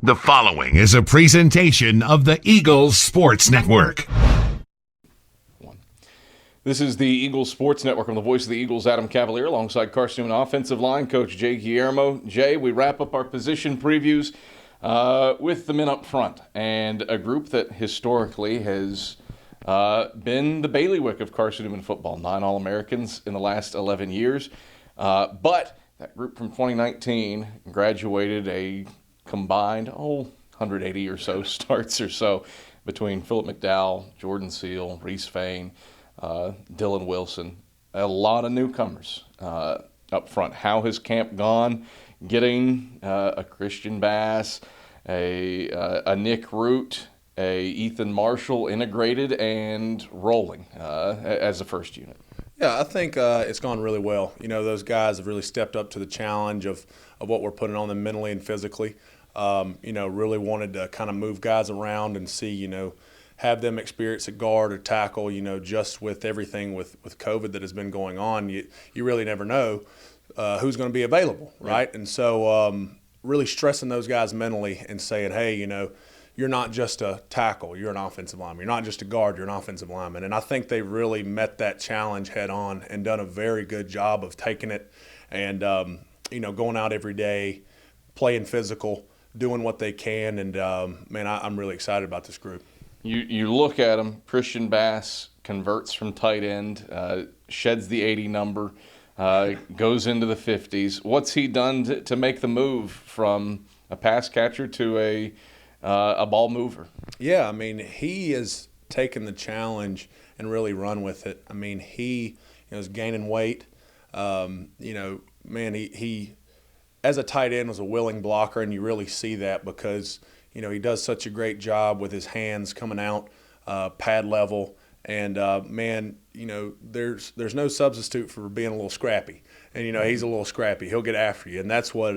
The following is a presentation of the Eagles Sports Network. This is the Eagles Sports Network. I'm the voice of the Eagles, Adam Cavalier, alongside Carson-Newman offensive line coach Jay Guillermo. Jay, we wrap up our position previews with the men up front and a group that historically has been the bailiwick of Carson-Newman football. 9 All-Americans in the last 11 years. But that group from 2019 graduated a combined 180 or so starts or so between Philip McDowell, Jordan Seal, Reese Fain, Dylan Wilson. A lot of newcomers up front. How has camp gone? Getting a Christian Bass, a Nick Root, a Ethan Marshall integrated and rolling as a first unit. Yeah, I think it's gone really well. You know, those guys have really stepped up to the challenge of what we're putting on them mentally and physically. Really wanted to kind of move guys around and see, have them experience a guard or tackle, just with everything with COVID that has been going on. You really never know who's going to be available, right? And so really stressing those guys mentally and saying, hey, you're not just a tackle, you're an offensive lineman. You're not just a guard, you're an offensive lineman. And I think they really met that challenge head on and done a very good job of taking it and, going out every day, playing physical, doing what they can. And, I'm really excited about this group. You look at him, Christian Bass converts from tight end, sheds the 80 number, goes into the 50s. What's he done to make the move from a pass catcher to a ball mover? Yeah, he has taken the challenge and really run with it. He is gaining weight. He as a tight end was a willing blocker, and you really see that because he does such a great job with his hands coming out pad level. And, there's no substitute for being a little scrappy. And, he's a little scrappy. He'll get after you. And that's what,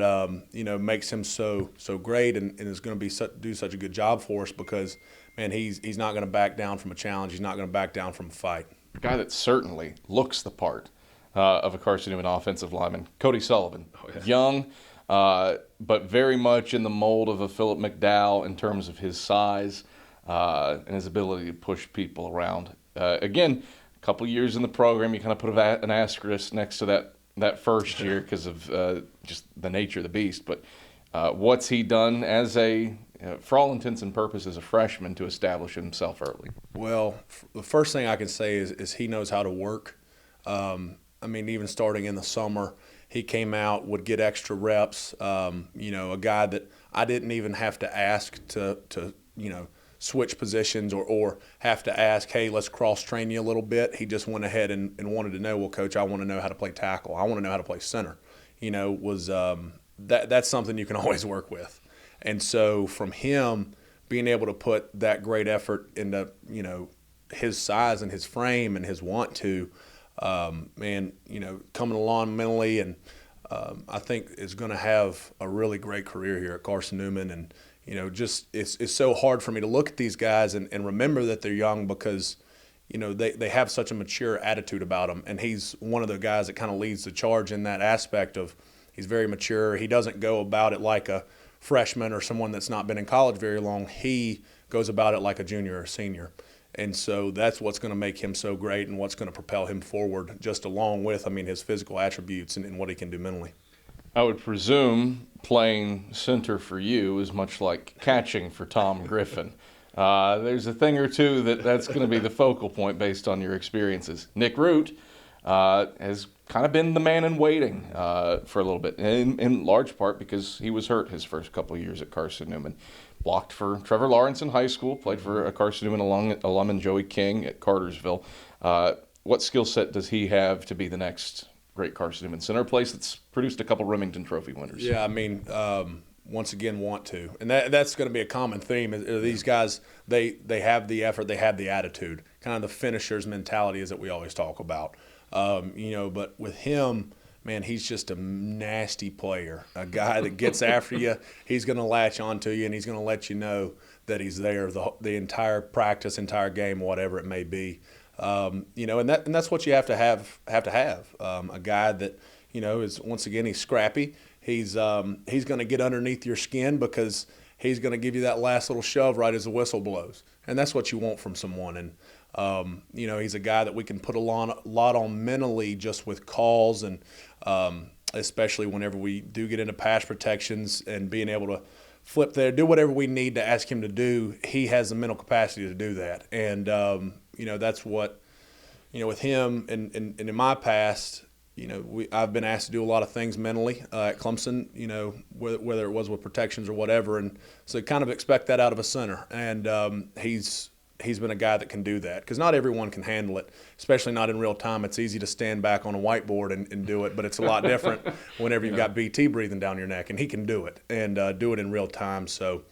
makes him so great and is going to do such a good job for us because, he's not going to back down from a challenge. He's not going to back down from a fight. A guy that certainly looks the part of a Carson-Newman offensive lineman, Cody Sullivan. Oh, yeah. Young, but very much in the mold of a Philip McDowell in terms of his size and his ability to push people around. Again, a couple years in the program, you kind of put an asterisk next to that first year because of just the nature of the beast. But what's he done as for all intents and purposes, a freshman to establish himself early? Well, the first thing I can say is he knows how to work. Even starting in the summer, he came out, would get extra reps. A guy that I didn't even have to ask to switch positions or have to ask, hey, let's cross-train you a little bit. He just went ahead and wanted to know, well, Coach, I want to know how to play tackle. I want to know how to play center. That's something you can always work with. And so from him being able to put that great effort into, his size and his frame and his want to, coming along mentally and I think is going to have a really great career here at Carson-Newman. And, it's so hard for me to look at these guys and remember that they're young because, they have such a mature attitude about them. And he's one of the guys that kind of leads the charge in that aspect of he's very mature. He doesn't go about it like a freshman or someone that's not been in college very long. He goes about it like a junior or senior. And so that's what's going to make him so great and what's going to propel him forward just along with, his physical attributes and what he can do mentally. I would presume playing center for you is much like catching for Tom Griffin. There's a thing or two that's going to be the focal point based on your experiences. Nick Root has kind of been the man in waiting for a little bit, in large part because he was hurt his first couple of years at Carson-Newman. Blocked for Trevor Lawrence in high school, played for a Carson-Newman alum and Joey King at Cartersville. What skill set does he have to be the next great Carson-Newman center, place that's produced a couple Remington Trophy winners? Yeah, once again, want to. And that's going to be a common theme. These guys, they have the effort, they have the attitude, kind of the finisher's mentality is that we always talk about. But with him, he's just a nasty player, a guy that gets after you. He's going to latch onto you, and he's going to let you know that he's there the entire practice, entire game, whatever it may be. And that's what you have to have. A guy that, is, once again, he's scrappy. He's going to get underneath your skin because he's going to give you that last little shove right as the whistle blows. And that's what you want from someone. And, he's a guy that we can put a lot on mentally just with calls and especially whenever we do get into pass protections and being able to flip there, do whatever we need to ask him to do. He has the mental capacity to do that. And, that's what, with him and in my past, I've been asked to do a lot of things mentally at Clemson, whether it was with protections or whatever. And so kind of expect that out of a center. And he's been a guy that can do that because not everyone can handle it, especially not in real time. It's easy to stand back on a whiteboard and do it, but it's a lot different whenever you've got BT breathing down your neck, and he can do it and do it in real time. So,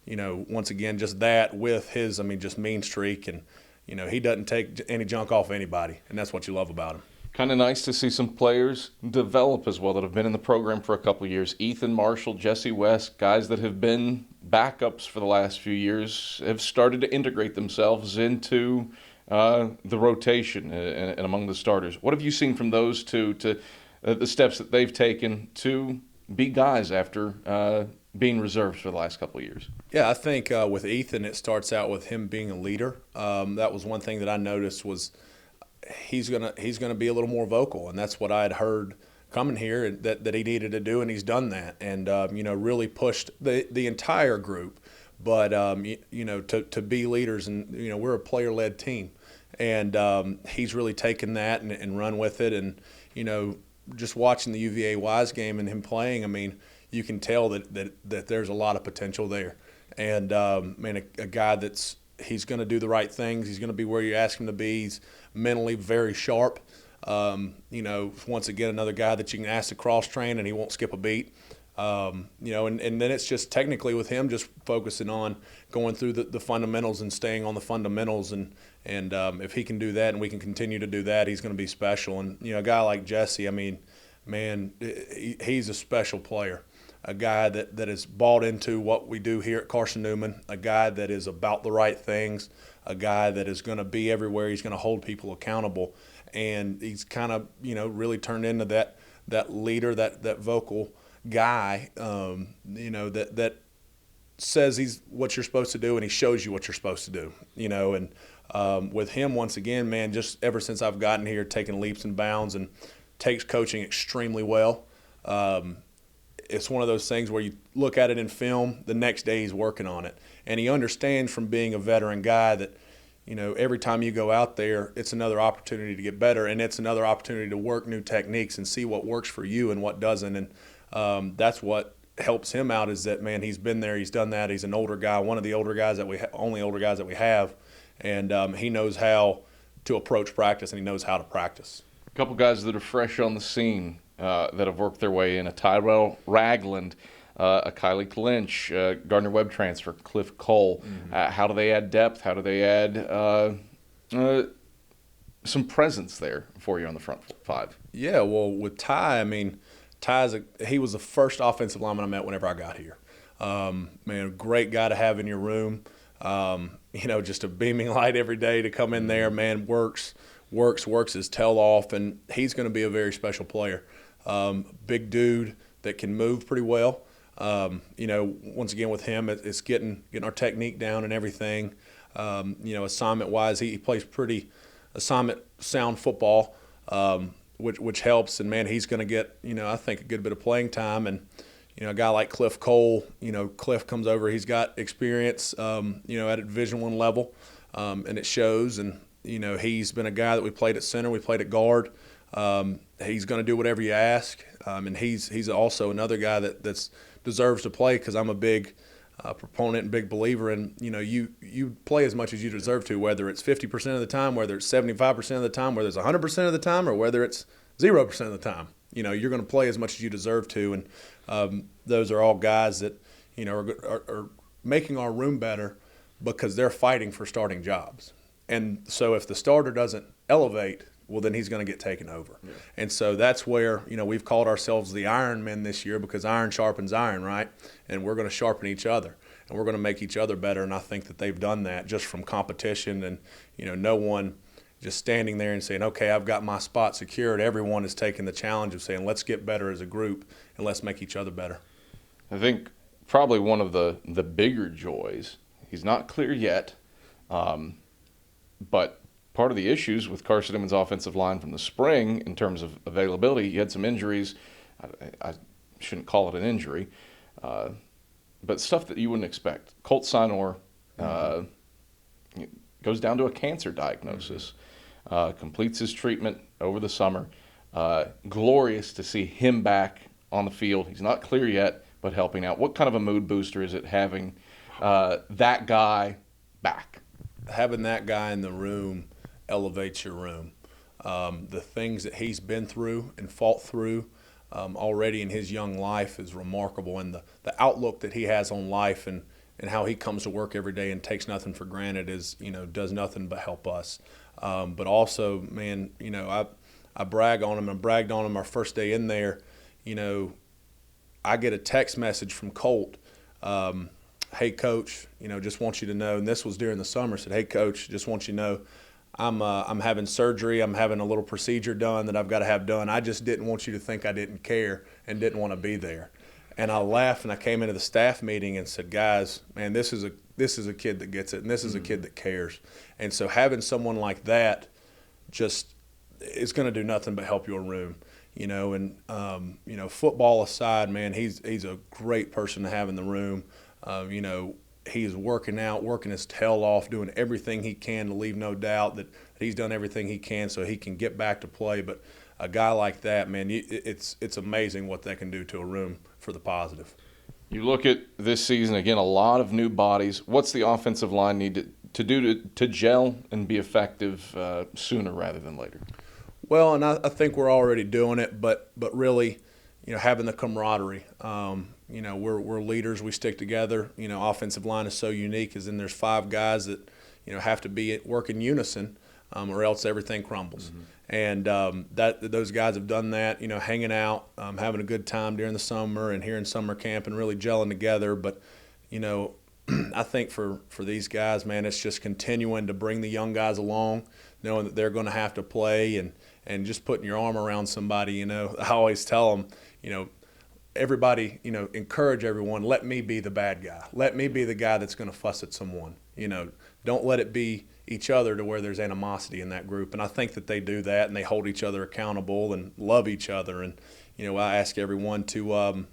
once again, just that with his, just mean streak, and, he doesn't take any junk off anybody, and that's what you love about him. Kind of nice to see some players develop as well that have been in the program for a couple of years. Ethan Marshall, Jesse West, guys that have been backups for the last few years, have started to integrate themselves into the rotation and among the starters. What have you seen from those two to the steps that they've taken to be guys after being reserves for the last couple of years? Yeah, I think with Ethan, it starts out with him being a leader. That was one thing that I noticed was he's gonna be a little more vocal, and that's what I had heard coming here that he needed to do, and he's done that, and really pushed the entire group. But to be leaders, and we're a player-led team, and he's really taken that and run with it, and just watching the UVA Wise game and him playing, you can tell that there's a lot of potential there, and a guy he's going to do the right things. He's going to be where you ask him to be. He's mentally very sharp. Once again, another guy that you can ask to cross-train and he won't skip a beat. And then it's just technically with him just focusing on going through the fundamentals and staying on the fundamentals. And if he can do that and we can continue to do that, he's going to be special. And, a guy like Jesse, he's a special player. A guy that is bought into what we do here at Carson-Newman, a guy that is about the right things, a guy that is going to be everywhere. He's going to hold people accountable, and he's kind of really turned into that leader, that vocal guy, that says he's what you're supposed to do, and he shows you what you're supposed to do, And with him, once again, man, just ever since I've gotten here, taking leaps and bounds and takes coaching extremely well. It's one of those things where you look at it in film, the next day he's working on it. And he understands from being a veteran guy that, every time you go out there, it's another opportunity to get better, and it's another opportunity to work new techniques and see what works for you and what doesn't. And that's what helps him out is that, man, he's been there, he's done that. He's an older guy, one of the older guys only older guys that we have. And he knows how to approach practice, and he knows how to practice. A couple guys that are fresh on the scene. That have worked their way in, a Tyrell Ragland, a Kylie Lynch, Gardner Webb transfer, Cliff Cole. Mm-hmm. How do they add depth? How do they add some presence there for you on the front five? Yeah, well, with Ty, he was the first offensive lineman I met whenever I got here. Great guy to have in your room. Just a beaming light every day to come in there, man, works his tail off, and he's going to be a very special player. Big dude that can move pretty well. Once again with him, it's getting our technique down and everything. Assignment-wise, he plays pretty assignment-sound football, which helps. And, man, he's going to get, I think a good bit of playing time. And, a guy like Cliff Cole, Cliff comes over. He's got experience, at a Division I level, and it shows. And, he's been a guy that we played at center, we played at guard. He's going to do whatever you ask, and he's also another guy that deserves to play because I'm a big proponent and big believer in you play as much as you deserve to, whether it's 50% of the time, whether it's 75% of the time, whether it's 100% of the time, or whether it's 0% of the time. You're going to play as much as you deserve to, and those are all guys that are making our room better because they're fighting for starting jobs. And so if the starter doesn't elevate, well, then he's going to get taken over. Yeah. And so that's where, we've called ourselves the Iron Men this year because iron sharpens iron, right? And we're going to sharpen each other, and we're going to make each other better. And I think that they've done that just from competition and, no one just standing there and saying, okay, I've got my spot secured. Everyone is taking the challenge of saying, let's get better as a group and let's make each other better. I think probably one of the bigger joys. He's not clear yet, but part of the issues with Carson-Newman's offensive line from the spring in terms of availability, he had some injuries. I shouldn't call it an injury, but stuff that you wouldn't expect. Colt Sinor goes down to a cancer diagnosis, completes his treatment over the summer. Glorious to see him back on the field. He's not clear yet, but helping out. What kind of a mood booster is it having that guy back? Having that guy in the room elevates your room. The things that he's been through and fought through already in his young life is remarkable, and the outlook that he has on life and how he comes to work every day and takes nothing for granted is, does nothing but help us. But also, man, I brag on him. I bragged on him our first day in there. I get a text message from Colt. Hey, Coach, just want you to know, and this was during the summer, said, hey, Coach, just want you to know, I'm having surgery. I'm having a little procedure done that I've got to have done. I just didn't want you to think I didn't care and didn't want to be there. And I laughed, and I came into the staff meeting and said, guys, man, this is a kid that gets it, and this is a kid that cares. And so having someone like that just is going to do nothing but help your room. Football aside, man, he's a great person to have in the room. He's working out, working his tail off, doing everything he can to leave no doubt that he's done everything he can so he can get back to play. But a guy like that, man, it's amazing what that can do to a room for the positive. You look at this season, again, a lot of new bodies. What's the offensive line need to do to gel and be effective sooner rather than later? Well, and I think we're already doing it, but really, having the camaraderie. We're leaders. We stick together. Offensive line is so unique, as in there's 5 guys that, have to work in unison, or else everything crumbles. Mm-hmm. And those guys have done that. Hanging out, having a good time during the summer and here in summer camp, and really gelling together. But I think for these guys, man, it's just continuing to bring the young guys along, knowing that they're going to have to play, and just putting your arm around somebody. I always tell them, everybody, encourage everyone, let me be the bad guy. Let me be the guy that's going to fuss at someone. Don't let it be each other to where there's animosity in that group. And I think that they do that, and they hold each other accountable and love each other. And, I ask everyone to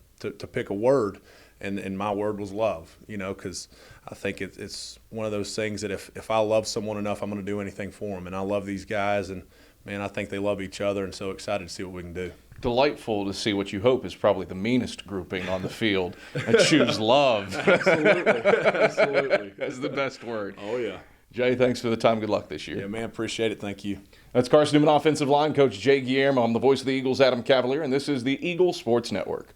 pick a word, and my word was love, because I think it's one of those things that if I love someone enough, I'm going to do anything for them. And I love these guys, and, man, I think they love each other, and so excited to see what we can do. Delightful to see what you hope is probably the meanest grouping on the field and choose love. Absolutely. That's the best word. Oh, yeah. Jay, thanks for the time. Good luck this year. Yeah, man, appreciate it. Thank you. That's Carson-Newman offensive line coach Jay Guillermo. I'm the voice of the Eagles, Adam Cavalier, and this is the Eagle Sports Network.